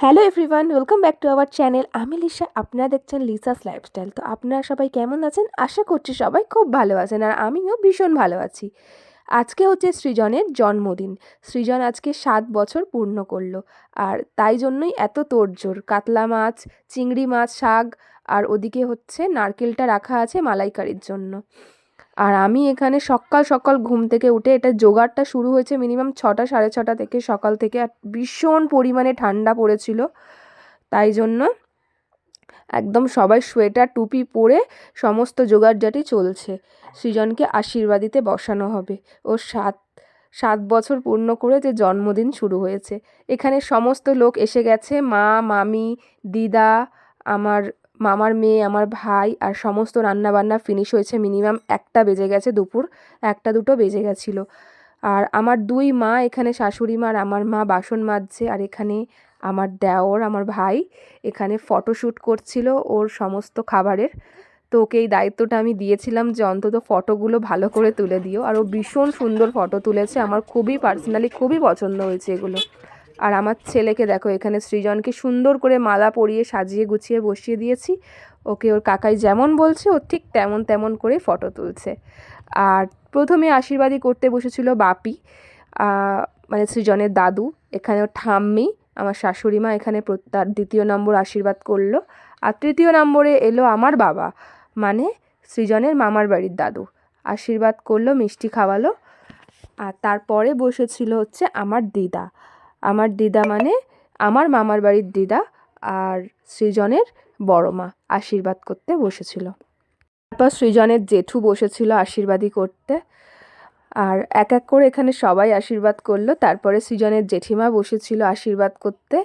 Hello everyone, welcome back to our channel. আমি Lisa, আপনারা দেখছেন লিসাস লাইফস্টাইল। তো আপনারা সবাই কেমন আছেন? আশা করছি সবাই খুব ভালো আছেন, আর আমিও ভীষণ ভালো আছি। আজকে হচ্ছে সৃজনের জন্মদিন। সৃজন আজকে 7 বছর পূর্ণ করলো, আর তাই জন্যই এত তোড়জোড়। কাতলা মাছ, চিংড়ি মাছ, শাক, আর ওদিকে হচ্ছে নারকেলটা রাখা আছে মালাইকারির জন্য। আর আমি এখানে সকাল সকাল ঘুম থেকে উঠে, এটা জোগাড়টা শুরু হয়েছে মিনিমাম 6টা 6:30 থেকে, সকাল থেকে। আর ভীষণ পরিমাণে ঠান্ডা পড়েছিল, তাই জন্য একদম সবাই সোয়েটার টুপি পরে সমস্ত জোগাড়জাটি চলছে। সৃজনকে আশীর্বাদ দিতে বসানো হবে। ও 7 বছর পূর্ণ করে যে জন্মদিন শুরু হয়েছে। এখানে সমস্ত লোক এসে গেছে, মা, মামি, দিদা, আমার মামার মেয়ে, আমার ভাই, আর সমস্ত রান্নাবান্না ফিনিশ হয়েছে মিনিমাম 1টা বেজে গেছে, দুপুর 1টা 2টো বেজে গেছিলো। আর আমার 2 মা এখানে, শাশুড়ি মা আর আমার মা বাসন মাজছে, আর এখানে আমার দেওর, আমার ভাই এখানে ফটোশ্যুট করছিল ওর সমস্ত খাবারের। তো ওকে এই দায়িত্বটা আমি দিয়েছিলাম যে অন্তত ফটোগুলো ভালো করে তুলে দিও, আর ও ভীষণ সুন্দর ফটো তুলেছে। আমার খুবই পার্সোনালি খুবই পছন্দ হয়েছে এগুলো। আর আমার ছেলেকে দেখো, এখানে সৃজনকে সুন্দর করে মালা পরিয়ে সাজিয়ে গুছিয়ে বসিয়ে দিয়েছি। ওকে ওর কাকাই যেমন বলছে ও ঠিক তেমন তেমন করে ফটো তুলছে। আর প্রথমে আশীর্বাদই করতে বসেছিল বাপি, মানে সৃজনের দাদু। এখানে ওর ঠাম্মি, আমার শাশুড়ি মা এখানে তার 2য় নম্বর আশীর্বাদ করলো। আর 3য় নম্বরে এলো আমার বাবা, মানে সৃজনের মামার বাড়ির দাদু, আশীর্বাদ করলো, মিষ্টি খাওয়ালো। আর তারপরে বসেছিল হচ্ছে আমার দিদা। আমার দিদা মানে আমার মামার বাড়ির দিদা, আর সৃজনের বড় মা আশীর্বাদ করতে বসেছিল। তারপর সৃজনের জেঠু বসেছিল আশীর্বাদই করতে। আর এক এক করে এখানে সবাই আশীর্বাদ করলো। তারপরে সৃজনের জেঠিমা বসেছিল আশীর্বাদ করতে।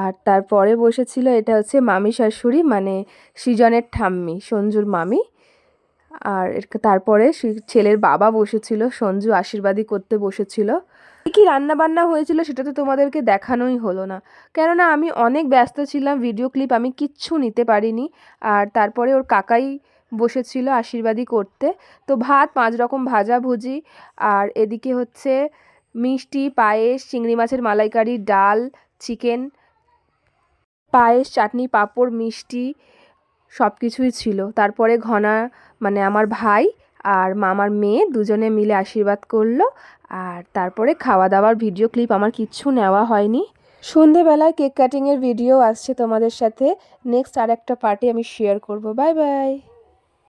আর তারপরে বসেছিল, এটা হচ্ছে মামি শাশুড়ি, মানে সৃজনের ঠাম্মি, সঞ্জুর মামি। আর তারপরে ছেলের বাবা বসেছিল, সঞ্জু আশীর্বাদই করতে বসেছিল। কি রান্না বান্না হয়েছিল সেটা তো তোমাদেরকে দেখানোই হলো না, কেননা আমি অনেক ব্যস্ত ছিলাম, ভিডিও ক্লিপ আমি কিচ্ছু নিতে পারিনি। আর তারপরে ওর কাকাই বসেছিল আশীর্বাদই করতে। তো ভাত, 5 রকম ভাজাভুজি, আর এদিকে হচ্ছে মিষ্টি, পায়েস, চিংড়ি মাছের মালাইকারি, ডাল, চিকেন, পায়েস, চাটনি, পাঁপড়, মিষ্টি সব কিছুই ছিল। তারপরে ঘনা, মানে আমার ভাই আর মামার মেয়ে দুজনে মিলে আশীর্বাদ করলো। আর তারপরে খাওয়া দাওয়ার ভিডিও ক্লিপ আমার কিচ্ছু নেওয়া হয়নি। সন্ধেবেলায় কেক কাটিংয়ের ভিডিও আসছে তোমাদের সাথে, নেক্সট আর একটা পার্টি আমি শেয়ার করব। Bye bye.